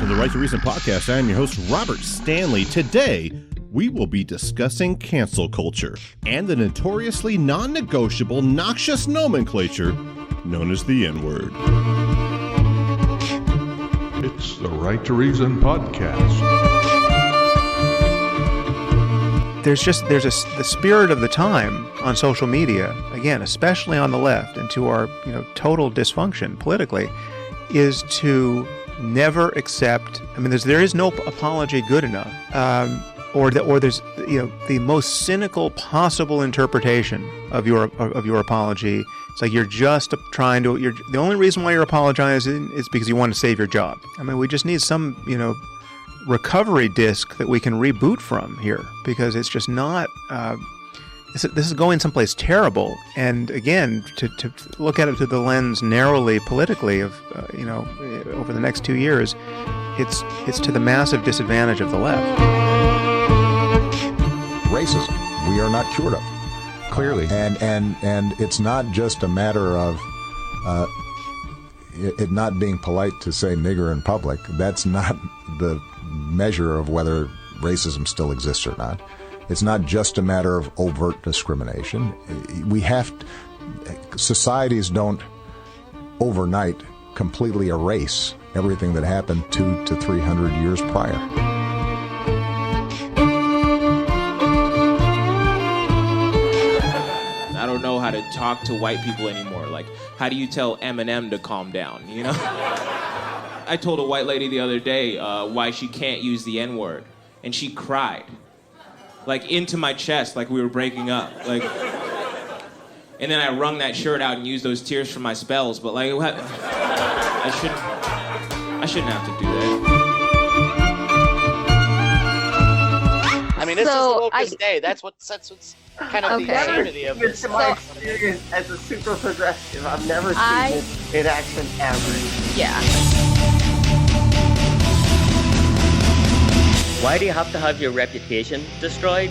Welcome to the Right to Reason podcast. I am your host, Robert Stanley. Today, we will be discussing cancel culture and the notoriously non-negotiable, noxious nomenclature known as the N-word. It's the Right to Reason podcast. There's the spirit of the time on social media, again, especially on the left, and to our total dysfunction politically, is to never accept. I mean, there is no apology good enough, or there's the most cynical possible interpretation of your apology. It's like you're just trying to. The only reason why you're apologizing is because you want to save your job. I mean, we just need some recovery disc that we can reboot from here, because it's just not. This is going someplace terrible, and again, to look at it through the lens narrowly politically of over the next 2 years, it's to the massive disadvantage of the left. Racism, we are not cured of, clearly, and it's not just a matter of it not being polite to say nigger in public. That's not the measure of whether racism still exists or not. It's not just a matter of overt discrimination. Societies don't overnight completely erase everything that happened 200 to 300 years prior. I don't know how to talk to white people anymore. Like, how do you tell Eminem to calm down, I told a white lady the other day why she can't use the N-word, and she cried. Like, into my chest, like we were breaking up. Like, and then I wrung that shirt out and used those tears for my spells, but like, what? I shouldn't have to do that. I mean, this is the woke day. That's what's kind of the absurdity of this. In my experience as a super progressive, I've never seen this in action ever. Yeah. Why do you have to have your reputation destroyed?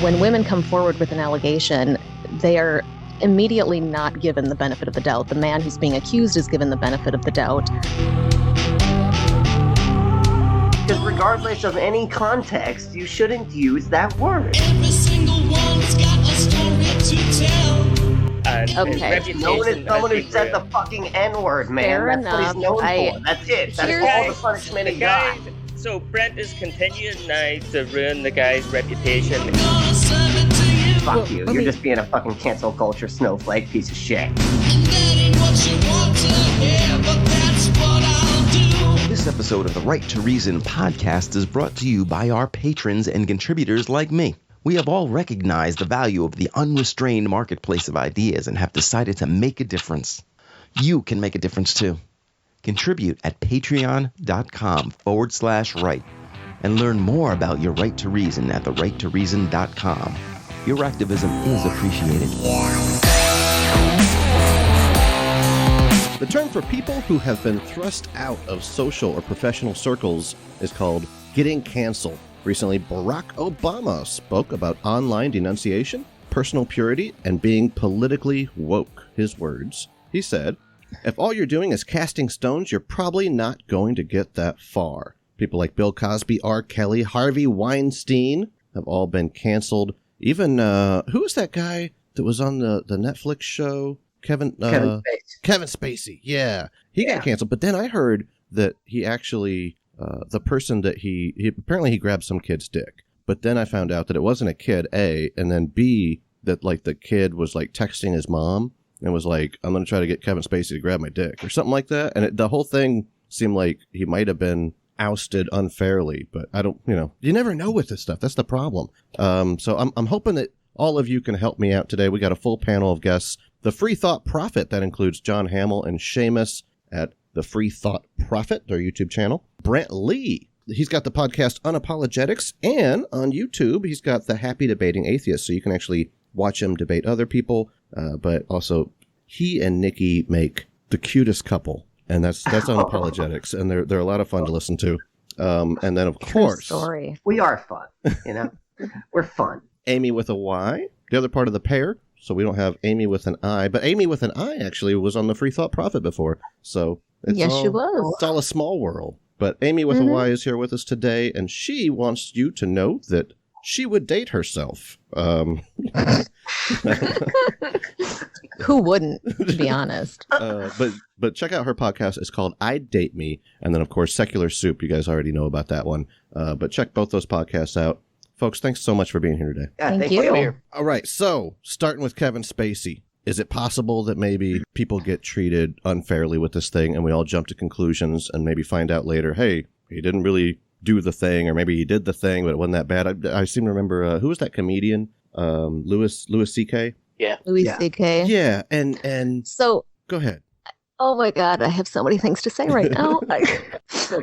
When women come forward with an allegation, they are immediately not given the benefit of the doubt. The man who's being accused is given the benefit of the doubt. Because regardless of any context, you shouldn't use that word. Every single one's got a story to tell. Okay. Known as someone who said the fucking N-word, man. Fair That's enough. what he's known for. That's it. That's all the punishment he got. So Brent is continuing now to ruin the guy's reputation. Fuck you. You're just being a fucking cancel culture snowflake piece of shit. This episode of the Right to Reason podcast is brought to you by our patrons and contributors like me. We have all recognized the value of the unrestrained marketplace of ideas and have decided to make a difference. You can make a difference too. Contribute at patreon.com/right and learn more about your right to reason at therighttoreason.com. Your activism is appreciated. The term for people who have been thrust out of social or professional circles is called getting canceled. Recently, Barack Obama spoke about online denunciation, personal purity, and being politically woke. His words, he said, "If all you're doing is casting stones, you're probably not going to get that far." People like Bill Cosby, R. Kelly, Harvey Weinstein have all been canceled. Even, who was that guy that was on the Netflix show? Kevin Spacey. Yeah. He got canceled. But then I heard that he actually, the person that he apparently he grabbed some kid's dick. But then I found out that it wasn't a kid, A, and then B, that like the kid was like texting his mom and was like, "I'm going to try to get Kevin Spacey to grab my dick," or something like that. And the whole thing seemed like he might have been ousted unfairly, but I don't, you never know with this stuff. That's the problem. So I'm hoping that all of you can help me out today. We got a full panel of guests. The Free Thought Prophet, that includes John Hamill and Seamus at the Free Thought Prophet, their YouTube channel. Brent Lee, he's got the podcast Unapologetix, and on YouTube, he's got the Happy Debating Atheist, so you can actually watch him debate other people, but also he and Nikki make the cutest couple, and that's Unapologetics, and they're a lot of fun to listen to. And then, of course, story. We are fun, We're fun. Amy with a Y, the other part of the pair, so we don't have Amy with an I, but Amy with an I actually was on the Free Thought Prophet before, so Yes, she was. It's all a small world. But Amy with a Y is here with us today, and she wants you to know that she would date herself. Who wouldn't, to be honest? But check out her podcast. It's called I'd Date Me. And then, of course, Secular Soup. You guys already know about that one. But check both those podcasts out. Folks, thanks so much for being here today. Yeah, Thank you. All right, so starting with Kevin Spacey. Is it possible that maybe people get treated unfairly with this thing and we all jump to conclusions and maybe find out later, hey, he didn't really do the thing, or maybe he did the thing, but it wasn't that bad? I seem to remember, who was that comedian? Louis C.K.? Yeah. Louis C.K. Yeah, and so go ahead. Oh my God, I have so many things to say right now.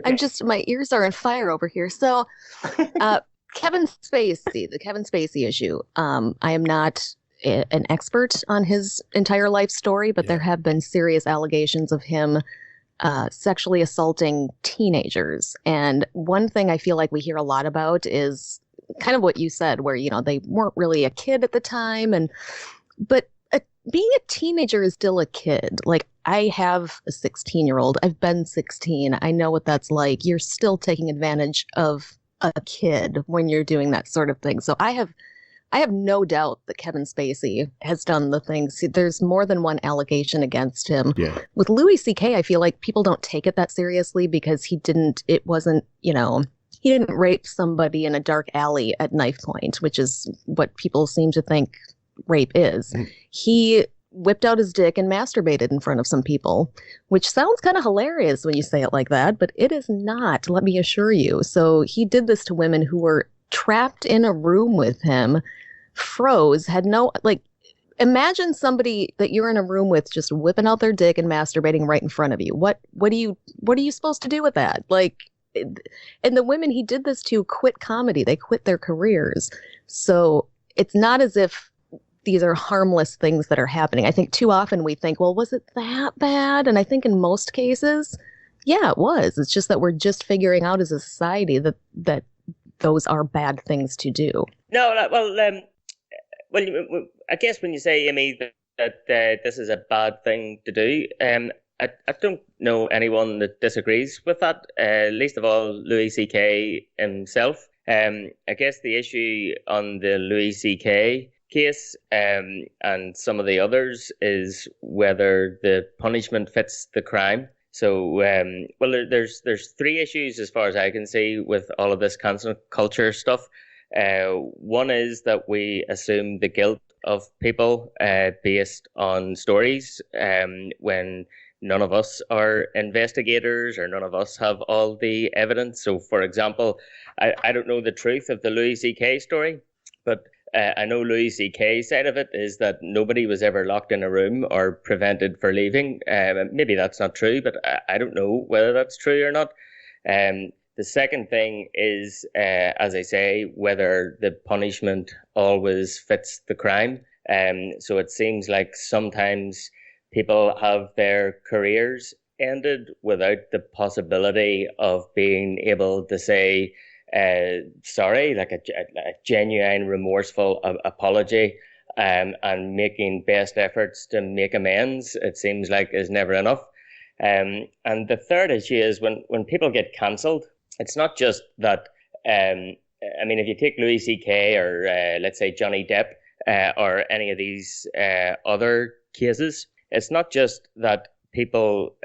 I'm just, my ears are on fire over here. So, Kevin Spacey, the Kevin Spacey issue. I am not an expert on his entire life story, but there have been serious allegations of him sexually assaulting teenagers. And one thing I feel like we hear a lot about is kind of what you said, where, you know, they weren't really a kid at the time. But being a teenager is still a kid. Like, I have a 16-year-old. I've been 16. I know what that's like. You're still taking advantage of a kid when you're doing that sort of thing. So I have no doubt that Kevin Spacey has done the things. There's more than one allegation against him. Yeah. With Louis C.K., I feel like people don't take it that seriously because he didn't rape somebody in a dark alley at knife point, which is what people seem to think rape is. He whipped out his dick and masturbated in front of some people, which sounds kind of hilarious when you say it like that, but it is not, let me assure you. So he did this to women who were trapped in a room with him, froze, had no, like, imagine somebody that you're in a room with just whipping out their dick and masturbating right in front of you. What are you supposed to do with that? Like, and the women he did this to quit comedy. They quit their careers. So it's not as if these are harmless things that are happening. I think too often we think, well, was it that bad? And I think in most cases, yeah, it was. It's just that we're just figuring out as a society that those are bad things to do. No, well, I guess when you say, Amy, that this is a bad thing to do, I don't know anyone that disagrees with that, least of all Louis C.K. himself. I guess the issue on the Louis C.K. case and some of the others is whether the punishment fits the crime. So, there's three issues as far as I can see with all of this cancel culture stuff. One is that we assume the guilt of people based on stories when none of us are investigators or none of us have all the evidence. So, for example, I don't know the truth of the Louis C.K. story, but I know Louis C.K.'s side of it is that nobody was ever locked in a room or prevented for leaving. Maybe that's not true, but I don't know whether that's true or not. The second thing is, as I say, whether the punishment always fits the crime. So it seems like sometimes people have their careers ended without the possibility of being able to say, sorry, like a genuine, remorseful apology, and making best efforts to make amends, it seems like is never enough. And the third issue is when people get cancelled, it's not just that, if you take Louis C.K. or let's say Johnny Depp or any of these other cases, it's not just that people,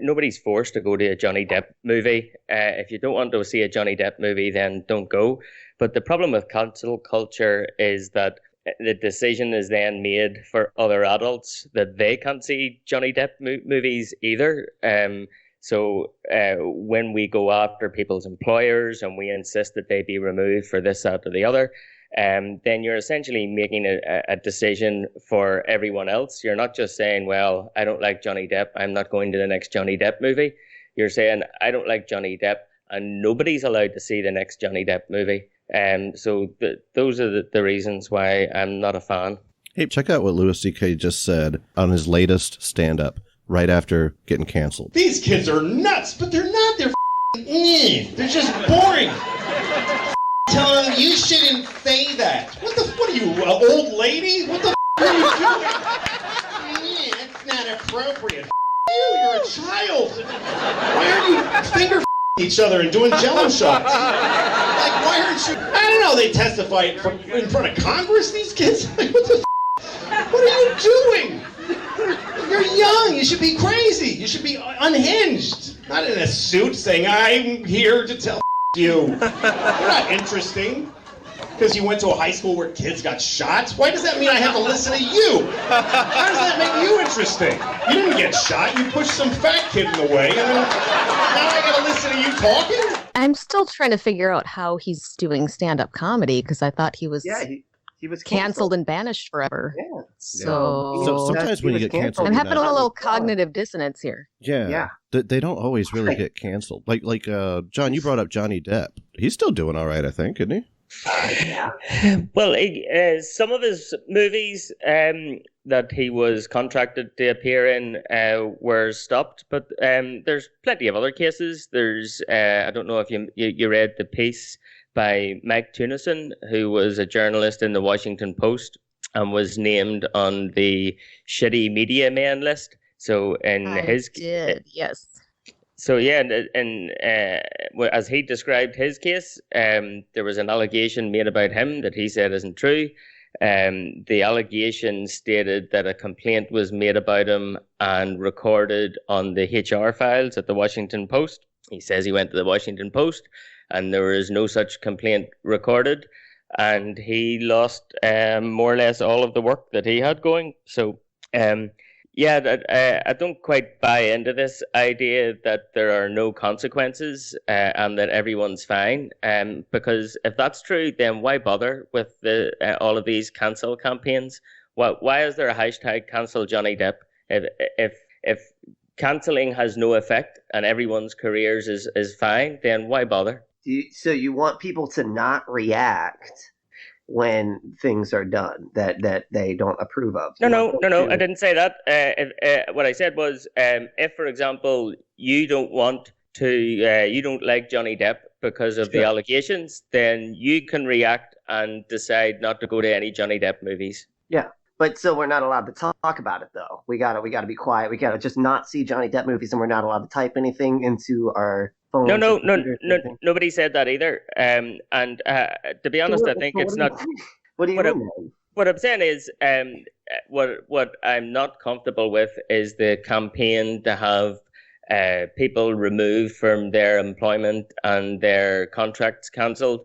nobody's forced to go to a Johnny Depp movie. If you don't want to see a Johnny Depp movie, then don't go. But the problem with cancel culture is that the decision is then made for other adults that they can't see Johnny Depp movies either. So when we go after people's employers and we insist that they be removed for this, that, or the other, then you're essentially making a decision for everyone else. You're not just saying, well, I don't like Johnny Depp, I'm not going to the next Johnny Depp movie. You're saying, I don't like Johnny Depp, and nobody's allowed to see the next Johnny Depp movie. So those are the reasons why I'm not a fan. Hey, check out what Louis C.K. just said on his latest stand-up right after getting canceled. These kids are nuts, but they're not. They're mean. They're just boring. Tell them you shouldn't say that. What are you, an old lady? What the are you doing? It's not appropriate. you? You're a child. Why aren't you finger each other and doing jello shots? Like, why aren't you? I don't know. They testify in front of Congress, these kids? Like, what the What are you doing? You're young. You should be crazy. You should be unhinged. Not in a suit saying, I'm here to tell you. You're not interesting. Because you went to a high school where kids got shot? Why does that mean I have to listen to you? How does that make you interesting? You didn't get shot. You pushed some fat kid in the way. And then now I gotta listen to you talking? I'm still trying to figure out how he's doing stand-up comedy, because I thought he was... Yeah, he was canceled and banished forever. Yeah. So sometimes when you get canceled, I'm having a little cognitive dissonance here. Yeah. They don't always really get canceled. Like John, you brought up Johnny Depp. He's still doing all right, I think, isn't he? Well, some of his movies that he was contracted to appear in were stopped, but there's plenty of other cases. There's I don't know if you read the piece by Mike Tunison, who was a journalist in the Washington Post and was named on the shitty media man list. So yes. So yeah, and as he described his case, there was an allegation made about him that he said isn't true. The allegation stated that a complaint was made about him and recorded on the HR files at the Washington Post. He says he went to the Washington Post and there was no such complaint recorded, and he lost more or less all of the work that he had going. So I don't quite buy into this idea that there are no consequences and that everyone's fine. Because if that's true, then why bother with all of these cancel campaigns? Why is there a hashtag cancel Johnny Depp? If cancelling has no effect and everyone's careers is fine, then why bother? So you want people to not react when things are done that they don't approve of? No, I didn't say that. What I said was, if, for example, you don't like Johnny Depp because of the allegations, then you can react and decide not to go to any Johnny Depp movies. Yeah, but so we're not allowed to talk about it, though. We gotta be quiet. We gotta just not see Johnny Depp movies, and we're not allowed to type anything into our phones. No, nobody said that either. And to be honest, I think it's not. What do you mean? What I'm saying is, what I'm not comfortable with is the campaign to have people removed from their employment and their contracts cancelled.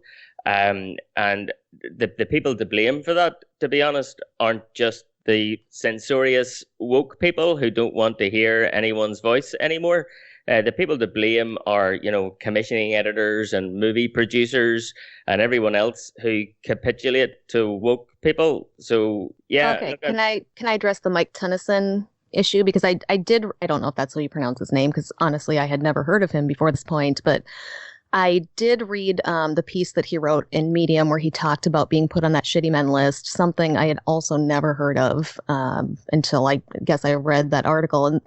And the people to blame for that, to be honest, aren't just the censorious woke people who don't want to hear anyone's voice anymore. The people to blame are, commissioning editors and movie producers and everyone else who capitulate to woke people. So, yeah. Okay, can I address the Mike Tennyson issue? Because I don't know if that's how you pronounce his name, because honestly, I had never heard of him before this point, but I did read the piece that he wrote in Medium where he talked about being put on that shitty men list, something I had also never heard of until I guess I read that article. And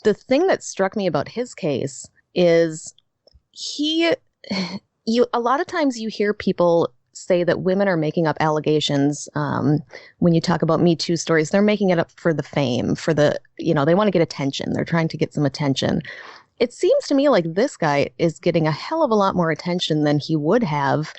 the thing that struck me about his case is a lot of times you hear people say that women are making up allegations when you talk about Me Too stories. They're making it up for the fame, for the, they want to get attention. They're trying to get some attention. It seems to me like this guy is getting a hell of a lot more attention than he would have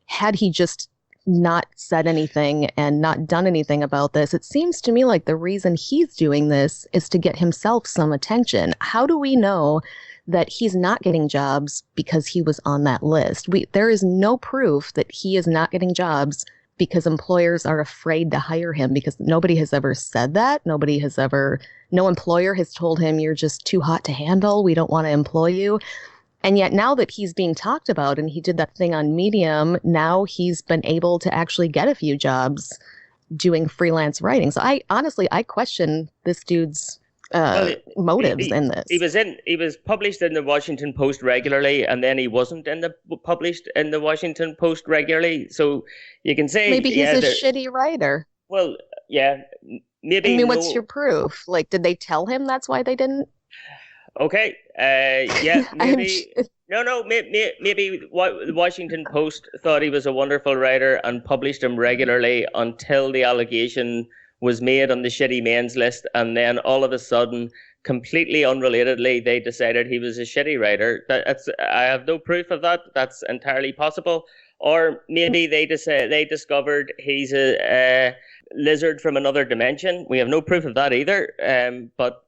had he just not said anything and not done anything about this. It seems to me like the reason he's doing this is to get himself some attention. How do we know that he's not getting jobs because he was on that list? There is no proof that he is not getting jobs because employers are afraid to hire him, because nobody has ever said that. No employer has told him you're just too hot to handle. We don't want to employ you. And yet now that he's being talked about and he did that thing on Medium, now he's been able to actually get a few jobs doing freelance writing. So I question this dude's motives in this. He was published in the Washington Post regularly, and then he wasn't published in the Washington Post regularly. So you can say maybe he's a shitty writer. Well, yeah, maybe. I mean, what's your proof? Like, did they tell him that's why they didn't? Okay. Yeah. Maybe. Maybe the Washington Post thought he was a wonderful writer and published him regularly until the allegation was made on the shitty men's list, and then all of a sudden completely unrelatedly, they decided he was a shitty writer. I have no proof of that. That's entirely possible. Or maybe they discovered he's a lizard from another dimension. We have no proof of that either. But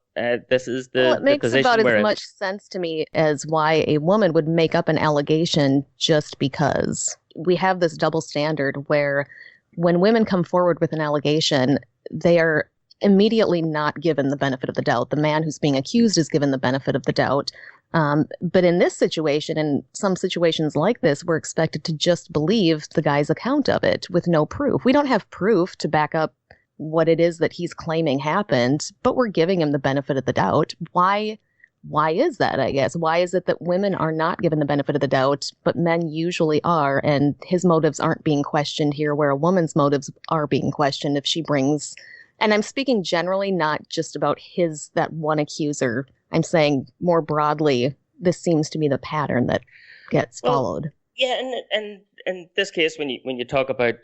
this is the it makes position about we're as in. much sense to me as why a woman would make up an allegation just because. We have this double standard where when women come forward with an allegation, they are immediately not given the benefit of the doubt. The man who's being accused is given the benefit of the doubt. But in this situation, in some situations like this, we're expected to just believe the guy's account of it with no proof. We don't have proof to back up what it is that he's claiming happened, but we're giving him the benefit of the doubt. Why is that, I guess? Why is it that women are not given the benefit of the doubt, but men usually are, and his motives aren't being questioned here, where a woman's motives are being questioned if she brings... And I'm speaking generally, not just about that one accuser. I'm saying more broadly, this seems to be the pattern that gets followed. Yeah, and in this case, when you talk about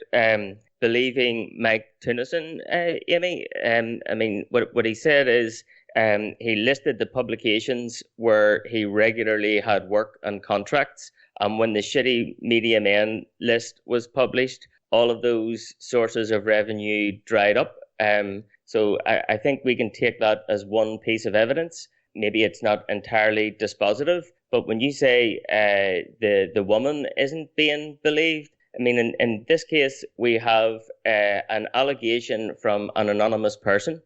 believing Mike Tennyson, Amy, I mean, what he said is he listed the publications where he regularly had work and contracts. And when the Shitty Media Men list was published, all of those sources of revenue dried up. So I think we can take that as one piece of evidence. Maybe it's not entirely dispositive, but when you say the woman isn't being believed, I mean, in this case, we have an allegation from an anonymous person.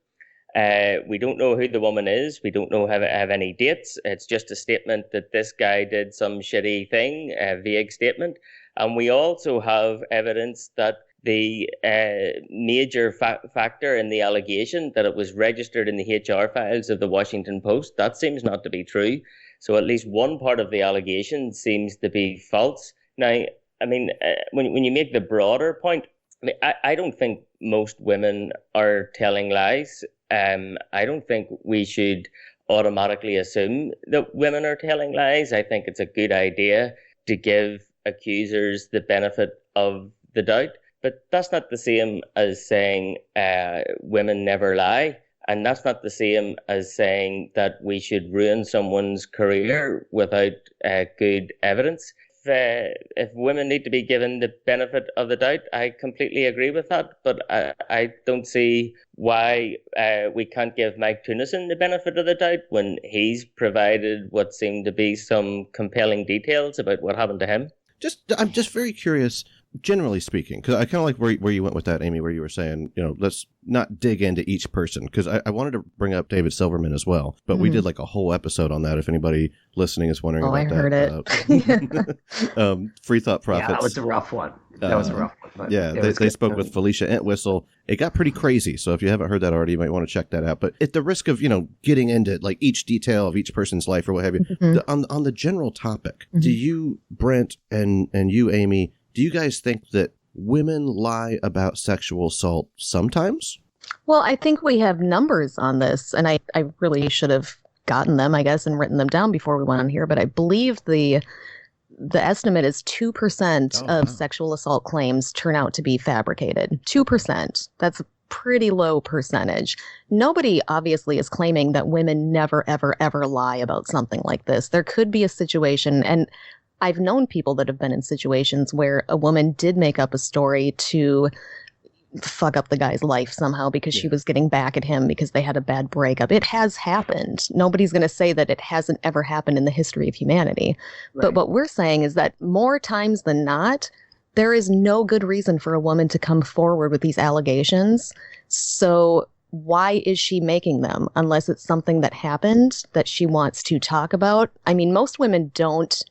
We don't know who the woman is. We don't know have any dates. It's just a statement that this guy did some shitty thing, a vague statement. And we also have evidence that the major factor in the allegation, that it was registered in the HR files of the Washington Post, that seems not to be true. So at least one part of the allegation seems to be false. Now, I mean, when you make the broader point, I mean, I don't think most women are telling lies. I don't think we should automatically assume that women are telling lies. I think it's a good idea to give accusers the benefit of the doubt. But that's not the same as saying women never lie. And that's not the same as saying that we should ruin someone's career without good evidence. If women need to be given the benefit of the doubt, I completely agree with that. But I don't see why we can't give Mike Tennyson the benefit of the doubt when he's provided what seemed to be some compelling details about what happened to him. I'm just very curious, generally speaking, because I kind of like where you went with that, Amy, where you were saying, let's not dig into each person, because I wanted to bring up David Silverman as well, but we did like a whole episode on that. If anybody listening is wondering about that. I heard it. Free Thought Profits. Yeah, that was a rough one. But yeah, they spoke with Felicia Entwistle. It got pretty crazy. So if you haven't heard that already, you might want to check that out. But at the risk of, getting into like each detail of each person's life or what have you, on the general topic, do you, Brent, and you, Amy, do you guys think that women lie about sexual assault sometimes? Well, I think we have numbers on this, and I really should have gotten them, I guess, and written them down before we went on here. But I believe the estimate is 2% of sexual assault claims turn out to be fabricated. 2%. That's a pretty low percentage. Nobody obviously is claiming that women never, ever, ever lie about something like this. There could be a situation, and I've known people that have been in situations where a woman did make up a story to fuck up the guy's life somehow because she was getting back at him because they had a bad breakup. It has happened. Nobody's going to say that it hasn't ever happened in the history of humanity. Right. But what we're saying is that more times than not, there is no good reason for a woman to come forward with these allegations. So why is she making them unless it's something that happened that she wants to talk about? I mean, most women don't.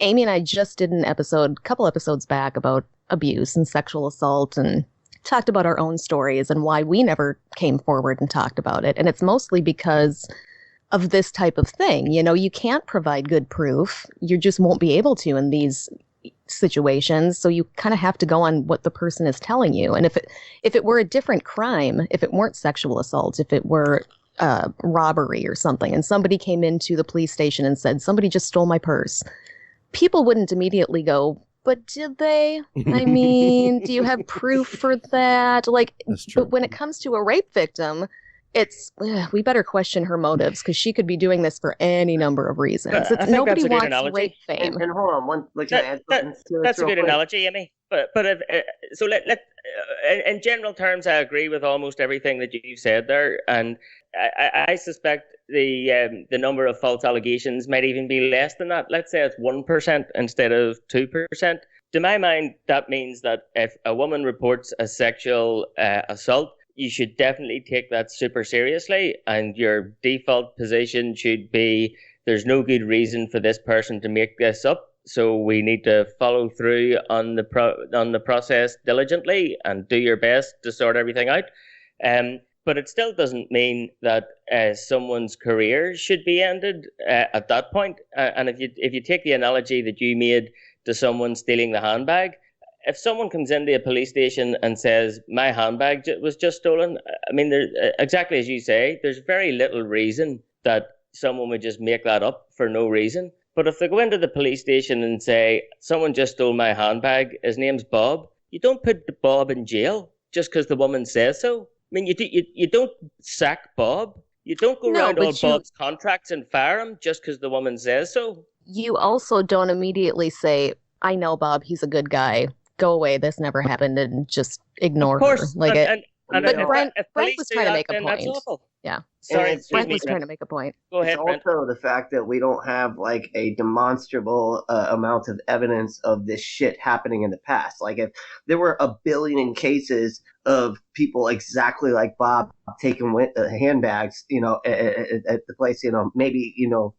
Amy and I just did a couple episodes back about abuse and sexual assault and talked about our own stories and why we never came forward and talked about it. And it's mostly because of this type of thing. You can't provide good proof. You just won't be able to in these situations. So you kind of have to go on what the person is telling you. And if it were a different crime, if it weren't sexual assault, if it were robbery or something, and somebody came into the police station and said, somebody just stole my purse, people wouldn't immediately go, but did they? I mean, do you have proof for that? Like, That's true. But when it comes to a rape victim, we better question her motives because she could be doing this for any number of reasons. I think nobody that's a good wants analogy. rape fame. And hold on, can I add something to this That's a real good quick? analogy, Amy. But if, so let in general terms, I agree with almost everything that you said there, and I suspect the number of false allegations might even be less than that. Let's say it's 1% instead of 2%. To my mind, that means that if a woman reports a sexual assault, you should definitely take that super seriously, and your default position should be there's no good reason for this person to make this up. So we need to follow through on the process diligently and do your best to sort everything out. But it still doesn't mean that someone's career should be ended at that point. And if you take the analogy that you made to someone stealing the handbag, if someone comes into a police station and says my handbag was just stolen, I mean, exactly as you say, there's very little reason that someone would just make that up for no reason. But if they go into the police station and say, someone just stole my handbag, his name's Bob, you don't put Bob in jail just because the woman says so. I mean, you don't sack Bob. You don't go around all Bob's contracts and fire him just because the woman says so. You also don't immediately say, I know Bob, he's a good guy. Go away, this never happened, and just ignore her. Like but Brent was trying to make a point. Yeah. Sorry, Brent was trying to make a point. Go ahead, Brent. Also, the fact that we don't have like a demonstrable amount of evidence of this shit happening in the past. Like if there were a billion cases of people exactly like Bob taking handbags, at the place, maybe, you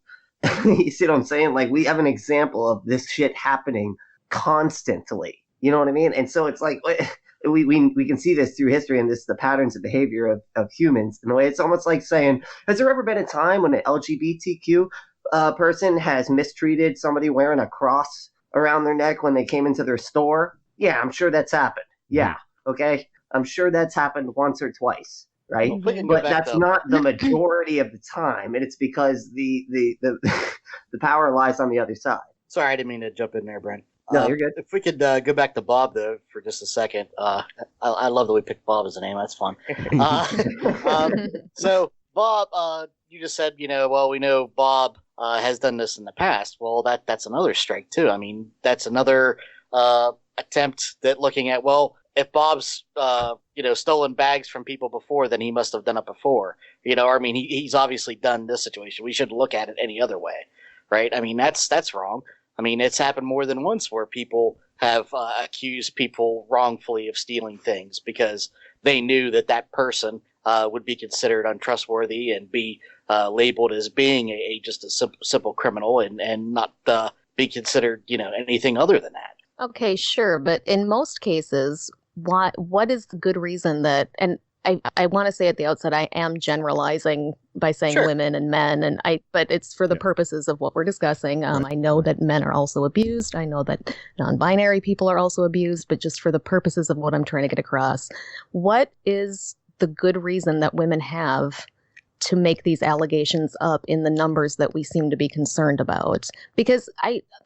see what I'm saying? Like we have an example of this shit happening constantly. You know what I mean? And so it's like we can see this through history, and the patterns of behavior of humans. In a way, it's almost like saying, has there ever been a time when an LGBTQ person has mistreated somebody wearing a cross around their neck when they came into their store? Yeah, I'm sure that's happened. Yeah, okay? I'm sure that's happened once or twice, right? But that's not the majority of the time, and it's because the power lies on the other side. Sorry, I didn't mean to jump in there, Brent. No, you're good. If we could go back to Bob, though, for just a second. I love that we picked Bob as a name. That's fun. So, Bob, you just said, we know Bob has done this in the past. Well, that's another strike, too. I mean, that's another attempt at looking at, if Bob's, stolen bags from people before, then he must have done it before. I mean, he's obviously done this situation. We shouldn't look at it any other way, right? I mean, that's wrong. I mean, it's happened more than once where people have accused people wrongfully of stealing things because they knew that person would be considered untrustworthy and be labeled as being just a simple criminal and not be considered, anything other than that. Okay, sure. But in most cases, what is the good reason that, and I want to say at the outset, I am generalizing by saying women and men, but it's for the purposes of what we're discussing. I know that men are also abused. I know that non-binary people are also abused, but just for the purposes of what I'm trying to get across, what is the good reason that women have to make these allegations up in the numbers that we seem to be concerned about? Because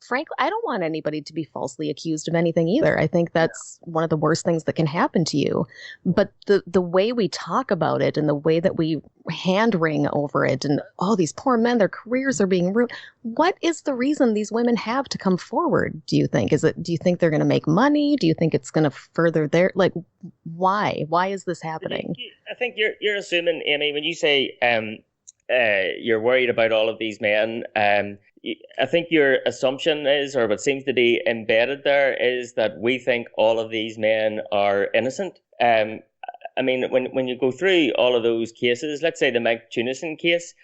frankly, I don't want anybody to be falsely accused of anything either. I think that's one of the worst things that can happen to you. But the way we talk about it and the way that we hand wring over it and these poor men, their careers are being ruined. What is the reason these women have to come forward, do you think? Do you think they're going to make money? Do you think it's going to further their, why? Why is this happening? I think you're assuming, Amy, when you say you're worried about all of these men, I think your assumption is, or what seems to be embedded there, is that we think all of these men are innocent. I mean, when you go through all of those cases, let's say the Mike Tunison case,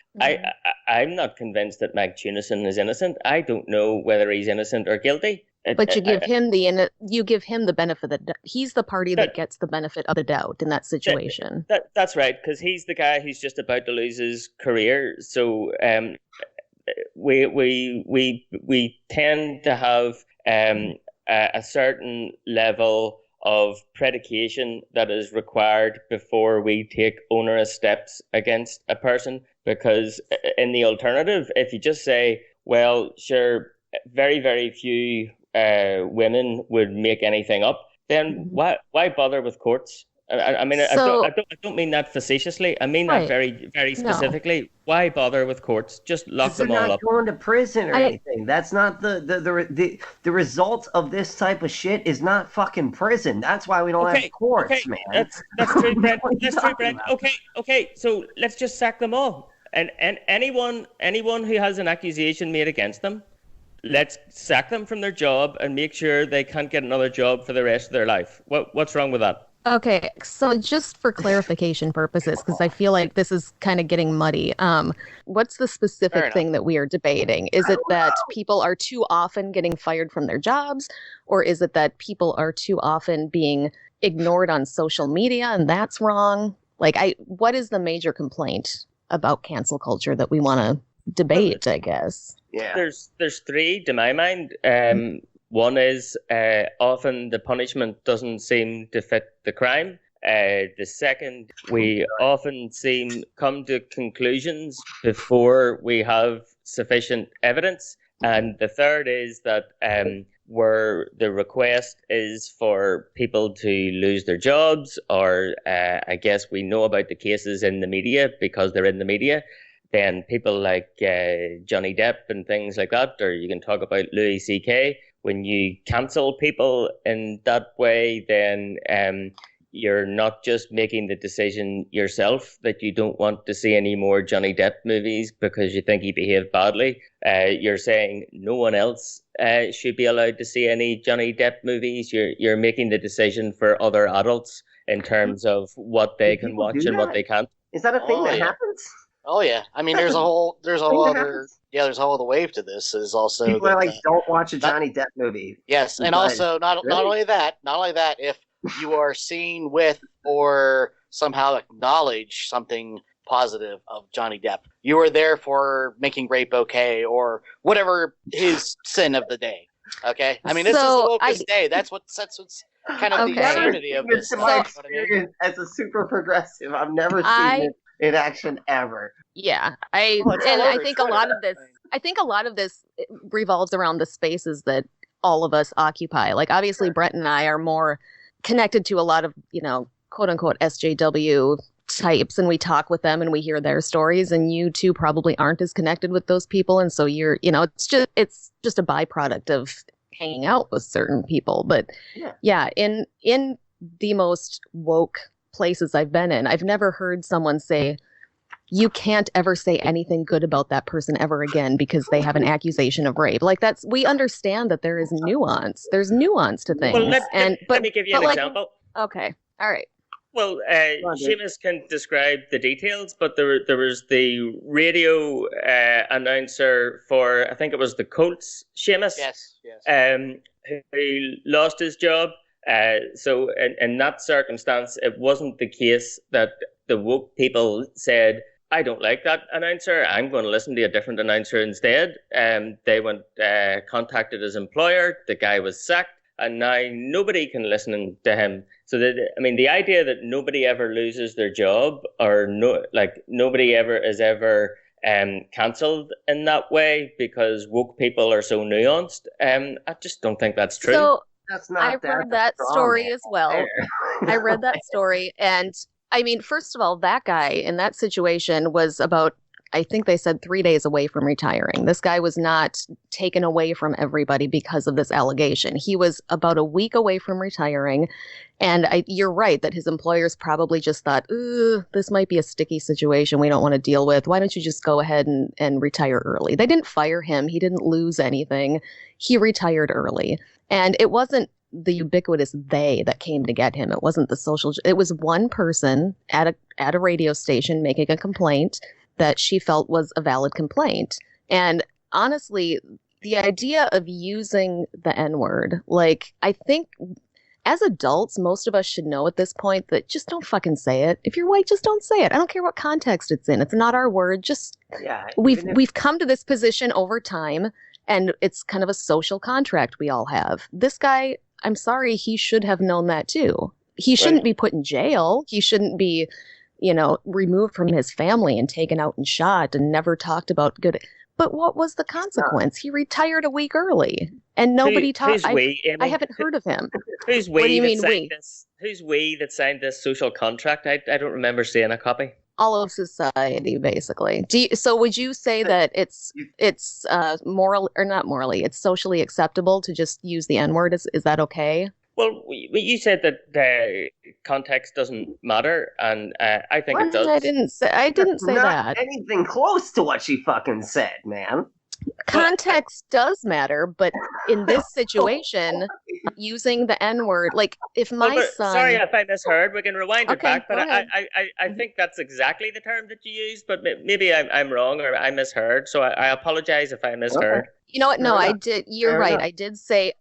I'm not convinced that Mike Tunison is innocent. I don't know whether he's innocent or guilty. But you give him the benefit that he's the party that gets the benefit of the doubt in that situation. That's right, because he's the guy who's just about to lose his career. So we tend to have a certain level of predication that is required before we take onerous steps against a person, because in the alternative, if you just say, well, sure, very, very few women would make anything up, then why bother with courts? I mean, So- I don't mean that facetiously. I mean that Right. very, very No. specifically. Why bother with courts? Just lock They're them all not up. going to prison or I- anything. That's not the result of this type of shit is not fucking prison. That's why we don't have courts, man. That's true, Brent. What are you That's true, talking Brent. about? Okay. So let's just sack them all. And anyone who has an accusation made against them, let's sack them from their job and make sure they can't get another job for the rest of their life. What's wrong with that? Okay, so just for clarification purposes, because I feel like this is kind of getting muddy. What's the Fair specific enough. thing that we are debating? Is it that people are too often getting fired from their jobs, or is it that people are too often being ignored on social media and that's wrong? Like, what is the major complaint about cancel culture that we want to debate? I guess. Yeah. There's three to my mind. One is often the punishment doesn't seem to fit the crime. The second, we often come to conclusions before we have sufficient evidence. And the third is that where the request is for people to lose their jobs, or I guess we know about the cases in the media because they're in the media, then people like Johnny Depp and things like that, or you can talk about Louis C.K., when you cancel people in that way, then you're not just making the decision yourself that you don't want to see any more Johnny Depp movies because you think he behaved badly. You're saying no one else should be allowed to see any Johnny Depp movies. You're making the decision for other adults in terms of what they can watch and what they can't. Is that a thing that happens? Oh yeah, I mean, there's a whole other wave to this. Is also People are that, like, don't watch a Johnny Depp movie. yes, and Because- also not only that, if you are seen with or somehow acknowledge something positive of Johnny Depp, you are therefore making rape okay or whatever his sin of the day. Okay, I mean, this is the wokest day. That's what's kind of the insanity of this. In my experience as a super progressive, I've never seen it in action ever. Yeah, it's all and I over think Twitter. a lot of this revolves around the spaces that all of us occupy. Like, obviously, Brent and I are more connected to a lot of, quote unquote SJW types, and we talk with them and we hear their stories, and you two probably aren't as connected with those people, and so you're, it's just a byproduct of hanging out with certain people. But yeah, in the most woke places I've been in, I've never heard someone say, you can't ever say anything good about that person ever again because they have an accusation of rape. Like, we understand that there is nuance. There's nuance to things. Well, let me give you an example. Okay. All right. Well, Seamus can describe the details, but there was the radio announcer for, I think it was the Colts, Seamus. Yes. Who lost his job. So in that circumstance, it wasn't the case that the woke people said, I don't like that announcer, I'm going to listen to a different announcer instead. They contacted his employer, the guy was sacked, and now nobody can listen to him. So the idea that nobody ever loses their job, or nobody ever is ever cancelled in that way because woke people are so nuanced, I just don't think that's true. So That's not I read that story as well. I read that story, and I mean, first of all, that guy in that situation was about, I think they said 3 days away from retiring. This guy was not taken away from everybody because of this allegation. He was about a week away from retiring. And you're right that his employers probably just thought, this might be a sticky situation we don't want to deal with. Why don't you just go ahead and retire early? They didn't fire him. He didn't lose anything. He retired early. And it wasn't the ubiquitous they that came to get him. It wasn't the social. It was one person at a radio station making a complaint that she felt was a valid complaint. And honestly, the idea of using the N-word, like, I think as adults, most of us should know at this point that just don't fucking say it. If you're white, just don't say it. I don't care what context it's in. It's not our word. Just we've come to this position over time, and it's kind of a social contract we all have. This guy, I'm sorry, he should have known that too. He shouldn't be put in jail. He shouldn't be, removed from his family and taken out and shot and never talked about good. But what was the consequence? He retired a week early, and nobody talked. I haven't heard of him. Who's we? What do you mean we? Who's we that signed this social contract? I don't remember seeing a copy. All of society, basically. So would you say that it's moral or not morally? It's socially acceptable to just use the N-word. Is that okay? Well, you said that the context doesn't matter, and I think it does. I didn't say that. Anything close to what she fucking said, man. Context does matter, but in this situation, using the N-word, like if my son... Sorry if I misheard, we can rewind it back, but go ahead. I think that's exactly the term that you used, but maybe I'm wrong or I misheard, so I apologize if I misheard. Okay. You know what? No, I did. You're Fair right. enough.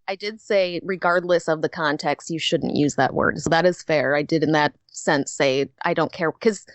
I did say, regardless of the context, you shouldn't use that word. So that is fair. I did, in that sense, say I don't care because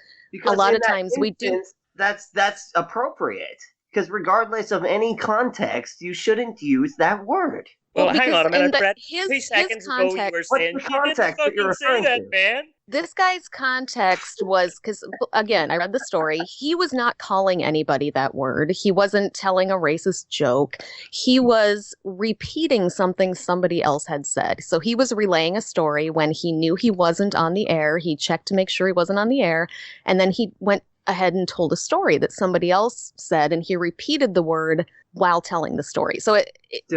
a lot of times we do. That's appropriate because regardless of any context, you shouldn't use that word. Well, hang on a minute, Brett. His 2 seconds ago, you were What's saying the you didn't context that you're fucking say referring that, to? man. This guy's context was because, again, I read the story. He was not calling anybody that word. He wasn't telling a racist joke. He was repeating something somebody else had said. So he was relaying a story when he knew he wasn't on the air. He checked to make sure he wasn't on the air. And then he went ahead and told a story that somebody else said, and he repeated the word while telling the story. So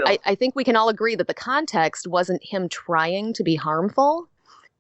I think we can all agree that the context wasn't him trying to be harmful.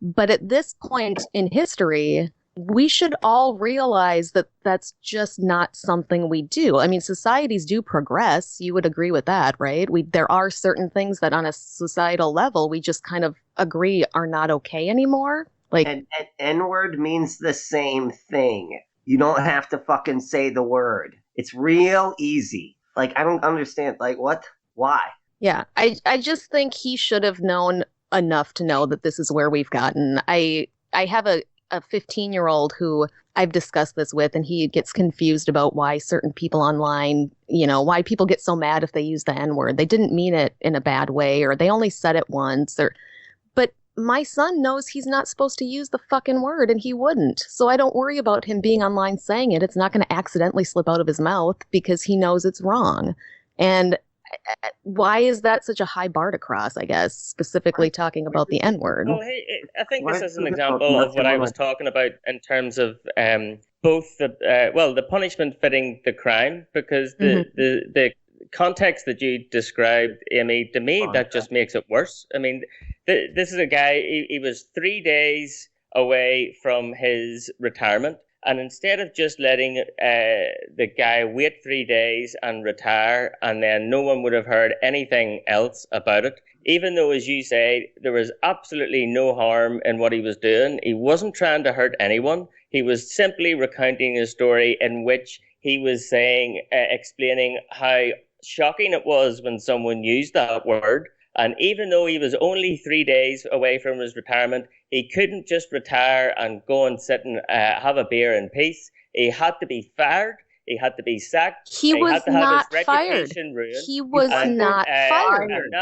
But at this point in history, we should all realize that that's just not something we do. I mean, societies do progress. You would agree with that, right? There are certain things that on a societal level, we just kind of agree are not okay anymore. Like, And N-word means the same thing. You don't have to fucking say the word. It's real easy. Like, I don't understand. Like, what? Why? yeah, I just think he should have known enough to know that this is where we've gotten. I have a 15-year-old who I've discussed this with, and he gets confused about why certain people online, why people get so mad if they use the N-word. They didn't mean it in a bad way, or they only said it once, but my son knows he's not supposed to use the fucking word, and he wouldn't. So I don't worry about him being online saying it. It's not going to accidentally slip out of his mouth because he knows it's wrong. And why is that such a high bar to cross, I guess, specifically talking about the N-word? Well, I think this is an example of what I was talking about in terms of both the punishment fitting the crime, because the context that you described, Amy, to me, that just makes it worse. I mean, this is a guy, he was 3 days away from his retirement. And instead of just letting the guy wait 3 days and retire, and then no one would have heard anything else about it, even though, as you say, there was absolutely no harm in what he was doing, he wasn't trying to hurt anyone. He was simply recounting a story in which he was saying, explaining how shocking it was when someone used that word. And even though he was only 3 days away from his retirement, he couldn't just retire and go and sit and have a beer in peace. He had to be fired. He had to be sacked. He was had to have not his fired. reputation ruined. He was not fired. And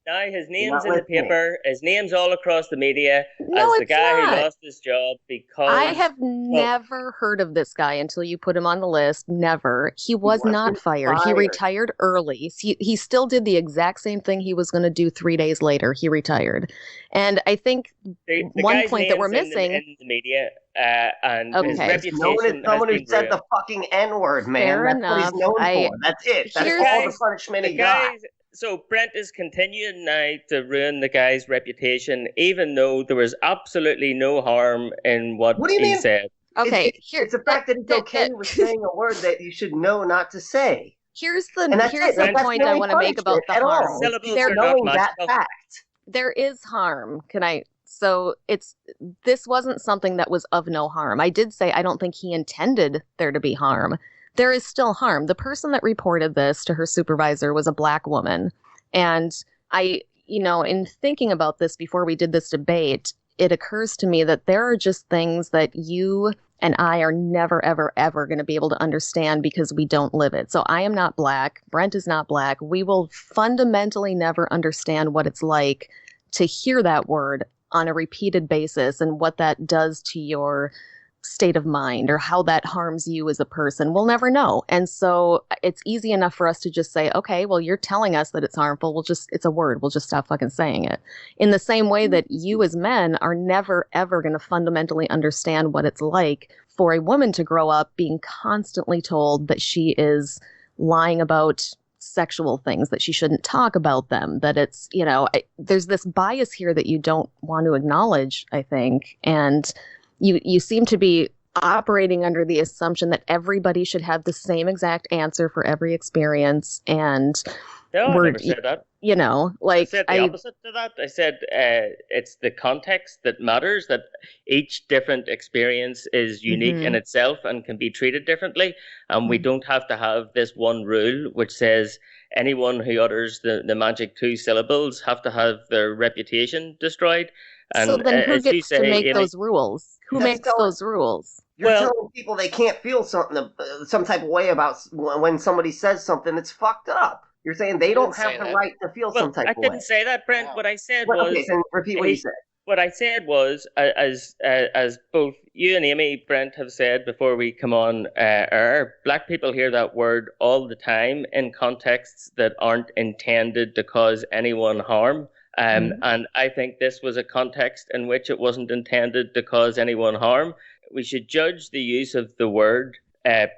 now his name's in Not the paper. His name's all across the media No, as the it's guy not. who lost his job because... I have never heard of this guy until you put him on the list. Never. He was not fired. He retired early. He still did the exact same thing he was going to do 3 days later. He retired. And I think the one guy's point that we're name's missing... in the media, and his Okay. reputation Known as someone has who been said ruined. the fucking N-word, man. Fair That's enough. what he's known for. That's it. That's Here's- all the punishment he got. So Brent is continuing now to ruin the guy's reputation, even though there was absolutely no harm in what What do you he mean? said. Okay, It's the fact that it's okay with saying a word that you should know not to say. Here's And the that's here's it. the That's point the I only want to make about punishment the at harm. all. Syllables It's are not knowing much that of- fact. There is harm. This wasn't something that of no harm. I did say I don't think he intended there to be harm. There is still harm. The person that reported this to her supervisor was a Black woman. And in thinking about this before we did this debate, it occurs to me that there are just things that you and I are never, ever, ever going to be able to understand because we don't live it. So I am not Black. Brent is not Black. We will fundamentally never understand what it's like to hear that word on a repeated basis and what that does to your state of mind or how that harms you as a person. We'll never know. And so it's easy enough for us to just say, okay, well, you're telling us that it's harmful. It's a word. We'll just stop fucking saying it. In the same way that you as men are never, ever going to fundamentally understand what it's like for a woman to grow up being constantly told that she is lying about sexual things, that she shouldn't talk about them, that it's, there's this bias here that you don't want to acknowledge, I think. And you seem to be operating under the assumption that everybody should have the same exact answer for every experience. And no, I never said that. I said the opposite to that. I said it's the context that matters, that each different experience is unique in itself and can be treated differently. And we don't have to have this one rule which says anyone who utters the magic 2 syllables have to have their reputation destroyed. And so then who gets to make those rules? Who makes those rules? You're telling people they can't feel something, some type of way about when somebody says something that's fucked up. You're saying they don't have the right to feel some type of way. I didn't say that, Brent. What I said was... Okay, then repeat what you said. What I said was, as both you and Amy, Brent, have said before we come on air, black people hear that word all the time in contexts that aren't intended to cause anyone harm. And I think this was a context in which it wasn't intended to cause anyone harm. We should judge the use of the word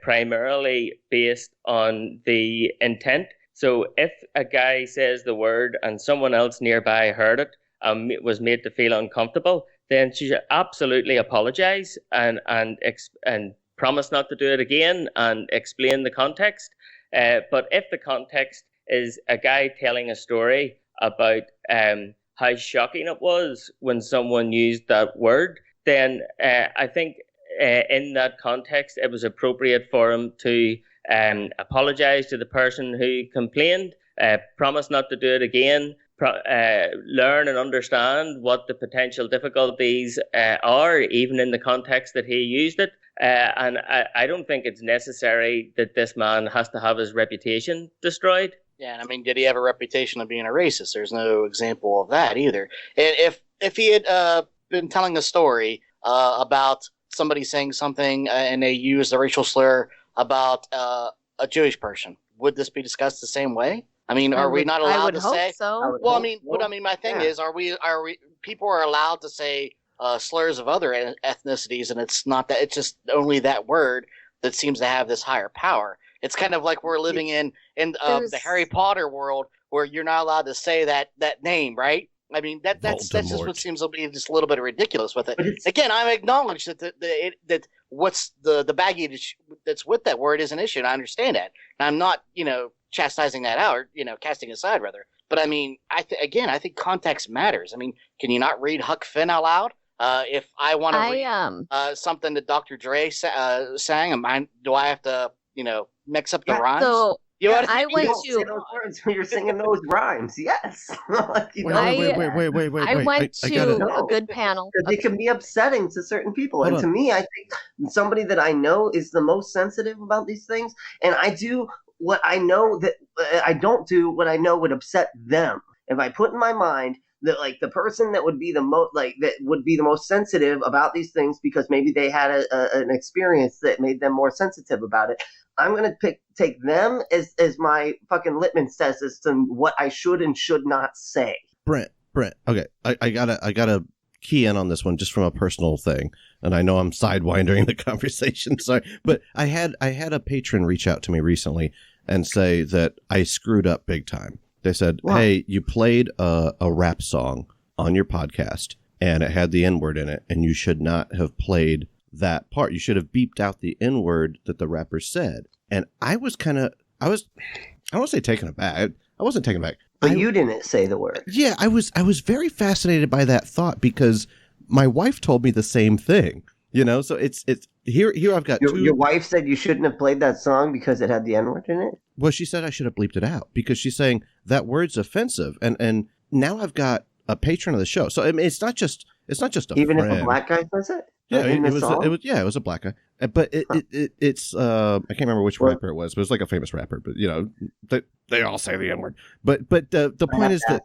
primarily based on the intent. So if a guy says the word and someone else nearby heard it and was made to feel uncomfortable, then she should absolutely apologize and promise not to do it again and explain the context. But if the context is a guy telling a story about how shocking it was when someone used that word, then I think in that context it was appropriate for him to apologize to the person who complained, promise not to do it again, learn and understand what the potential difficulties are, even in the context that he used it. And I don't think it's necessary that this man has to have his reputation destroyed. Yeah, and I mean, did he have a reputation of being a racist? There's no example of that either. And if he had been telling a story about somebody saying something and they used a racial slur about a Jewish person, would this be discussed the same way? I mean, are we not allowed to say? So. Well, I mean, my thing is, are we people are allowed to say slurs of other ethnicities, and it's not that, it's just only that word that seems to have this higher power. It's kind of like we're living in the Harry Potter world where you're not allowed to say that name, right? I mean, that's just what seems to be just a little bit ridiculous with it. Again, I acknowledge that that what's the baggage that's with that word is an issue, and I understand that. And I'm not, chastising that out, or, casting aside rather. But I mean, I think context matters. I mean, can you not read Huck Finn out loud? If I want to read something that Dr. Dre sang, do I have to, mix up the rhymes? So I went to those words when you're singing those rhymes. Yes. Wait. I went to a good panel. They can be upsetting to certain people. And to me, I think somebody that I know is the most sensitive about these things. And I do what I know that I don't do what I know would upset them. If I put in my mind that the person that would be the most sensitive about these things because maybe they had an experience that made them more sensitive about it, I'm going to take them as my fucking litmus test as to what I should and should not say. Brent. Okay, I gotta key in on this one just from a personal thing, and I know I'm sidewinding the conversation. Sorry, but I had a patron reach out to me recently and say that I screwed up big time. They said, "Hey, you played a rap song on your podcast, and it had the N-word in it, and you should not have played that part. You should have beeped out the N-word that the rapper said." And I was I don't want to say taken aback. I wasn't taken aback. But you didn't say the word. Yeah, I was very fascinated by that thought because my wife told me the same thing. So it's here I've got your wife said you shouldn't have played that song because it had the N-word in it? Well, she said I should have bleeped it out because she's saying that word's offensive. And now I've got a patron of the show. So I mean, it's not just a even friend. If a black guy says it? Yeah, it was a black guy. But it's I can't remember which rapper it was, but it was like a famous rapper. But they all say the N-word. But the point is that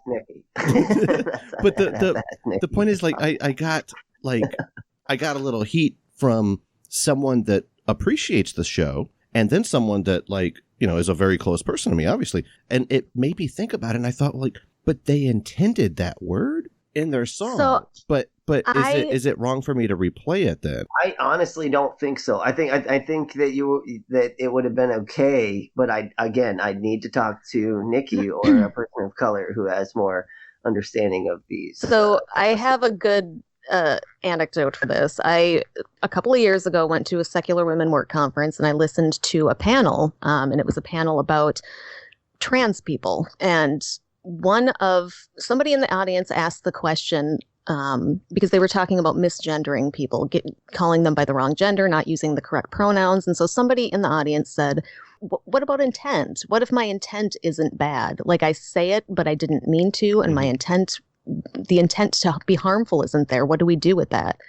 but the point is I got a little heat from someone that appreciates the show and then someone that, like, you know, is a very close person to me, obviously. And it made me think about it. And I thought, like, but they intended that word in their song. So but is it wrong for me to replay it then? I honestly don't think so. I think that it would have been okay, but I'd need to talk to Nikki or a person of color who has more understanding of these. So I have a good anecdote for this. I, a couple of years ago, went to a Secular Women Work conference, and I listened to a panel, and it was a panel about trans people. And somebody in the audience asked the question, because they were talking about misgendering people, calling them by the wrong gender, not using the correct pronouns. And so somebody in the audience said, what about intent? What if my intent isn't bad? Like, I say it, but I didn't mean to, and the intent to be harmful isn't there. What do we do with that?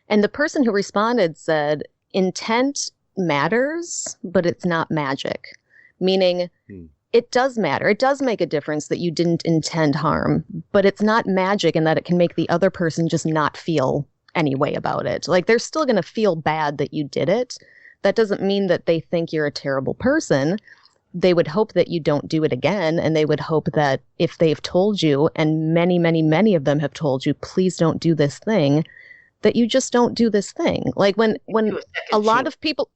And the person who responded said, intent matters, but it's not magic. Meaning, it does matter. It does make a difference that you didn't intend harm, but it's not magic in that it can make the other person just not feel any way about it. Like, they're still going to feel bad that you did it. That doesn't mean that they think you're a terrible person. They would hope that you don't do it again, and they would hope that if they've told you, and many, many, many of them have told you, please don't do this thing, that you just don't do this thing. Like, when a lot of people,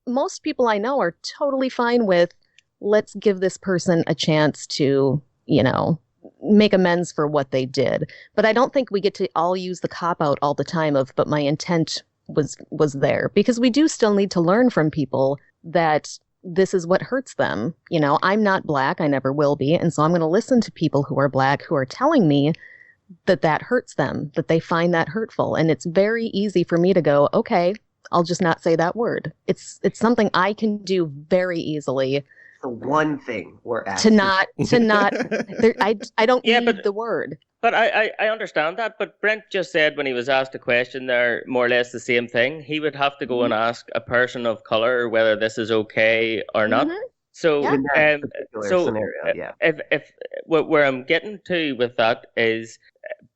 most people I know are totally fine with, let's give this person a chance to, you know, make amends for what they did. But I don't think we get to all use the cop-out all the time of, but my intent was there. Because we do still need to learn from people that this is what hurts them. You know, I'm not Black, I never will be. And so I'm going to listen to people who are Black who are telling me that hurts them, that they find that hurtful. And it's very easy for me to go, okay, I'll just not say that word. It's something I can do very easily. The one thing we're asking. I don't need the word. But I understand that. But Brent just said when he was asked a question there, more or less the same thing. He would have to go and ask a person of color whether this is okay or not. So, scenario, if where I'm getting to with that is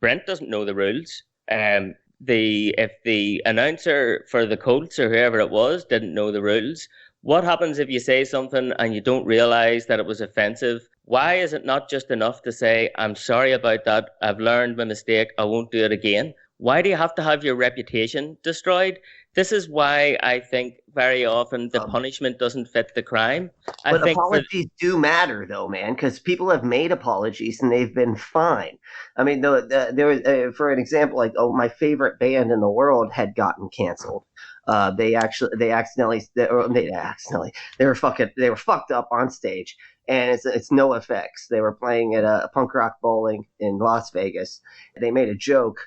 Brent doesn't know the rules. If the announcer for the Colts or whoever it was didn't know the rules, what happens if you say something and you don't realize that it was offensive? Why is it not just enough to say, I'm sorry about that, I've learned my mistake, I won't do it again? Why do you have to have your reputation destroyed? This is why I think very often the punishment doesn't fit the crime. But apologies do matter, though, man, because people have made apologies and they've been fine. I mean, there was, for an example, like, my favorite band in the world had gotten canceled. They were fucked up on stage, and it's no effects. They were playing at a punk rock bowling in Las Vegas. They made a joke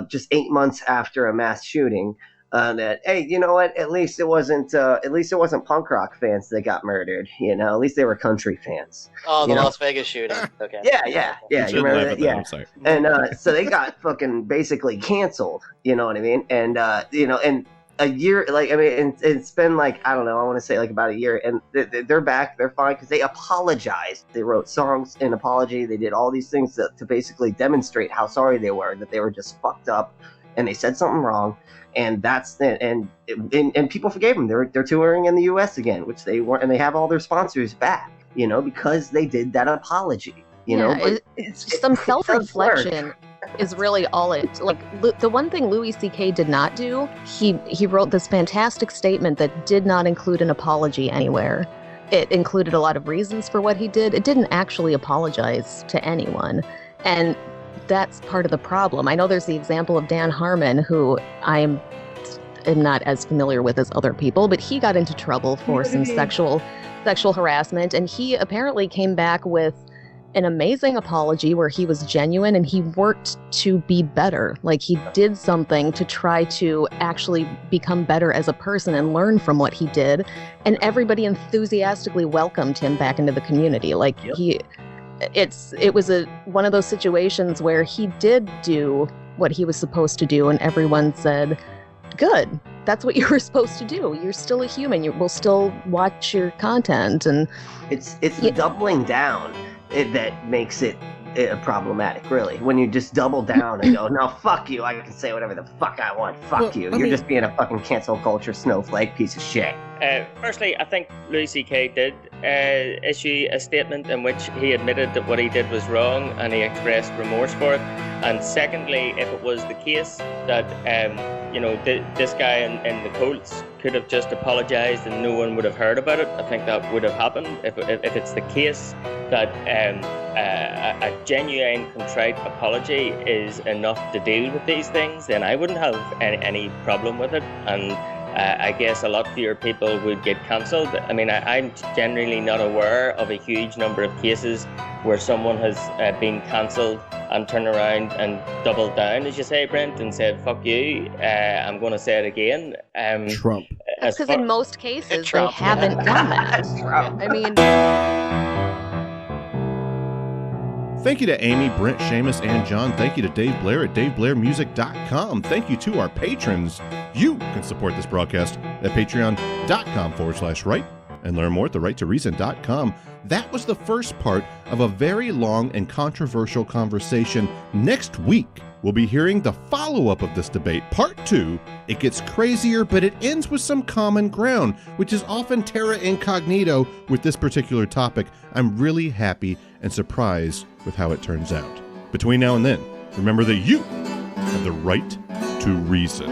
just 8 months after a mass shooting. That, hey, you know what? At least it wasn't punk rock fans that got murdered. You know, at least they were country fans. Oh, the Las Vegas shooting. Okay. Yeah. You remember that? Yeah. And so they got fucking basically canceled. You know what I mean? And and a year, like, I mean, it's been like, I don't know, I want to say like about a year, and they're back. They're fine because they apologized. They wrote songs in apology. They did all these things to basically demonstrate how sorry they were, that they were just fucked up, and they said something wrong. And that's it. And people forgave them. They're touring in the U.S. again, which they weren't, and they have all their sponsors back, you know, because they did that apology. You know, it's some self-reflection is really all it. Like, the one thing Louis C.K. did not do, he wrote this fantastic statement that did not include an apology anywhere. It included a lot of reasons for what he did. It didn't actually apologize to anyone, and that's part of the problem. I know there's the example of Dan Harmon, who I am not as familiar with as other people, but he got into trouble for some sexual harassment, and he apparently came back with an amazing apology where he was genuine and he worked to be better. Like, he did something to try to actually become better as a person and learn from what he did, and everybody enthusiastically welcomed him back into the community. Like, it was one of those situations where he did do what he was supposed to do, and everyone said, good, that's what you were supposed to do. You're still a human. We'll still watch your content. And it's doubling down that makes it problematic, really. When you just double down and go, no, fuck you, I can say whatever the fuck I want, fuck you. You're just being a fucking cancel culture snowflake piece of shit. Firstly, I think Louis C.K. did issue a statement in which he admitted that what he did was wrong and he expressed remorse for it. And secondly, if it was the case that this guy in the Colts could have just apologised and no one would have heard about it, I think that would have happened. If it's the case that a genuine contrite apology is enough to deal with these things, then I wouldn't have any problem with it. And I guess a lot fewer people would get cancelled. I mean, I'm generally not aware of a huge number of cases where someone has been cancelled and turned around and doubled down, as you say, Brent, and said, fuck you, I'm going to say it again. Trump. Because in most cases, Trump. they haven't done that. Trump. I mean... Thank you to Amy, Brent, Seamus, and John. Thank you to Dave Blair at DaveBlairMusic.com. Thank you to our patrons. You can support this broadcast at Patreon.com/right and learn more at TheRightToReason.com. That was the first part of a very long and controversial conversation. Next week, we'll be hearing the follow-up of this debate, Part 2. It gets crazier, but it ends with some common ground, which is often terra incognito with this particular topic. I'm really happy and surprised with how it turns out. Between now and then, remember that you have the right to reason.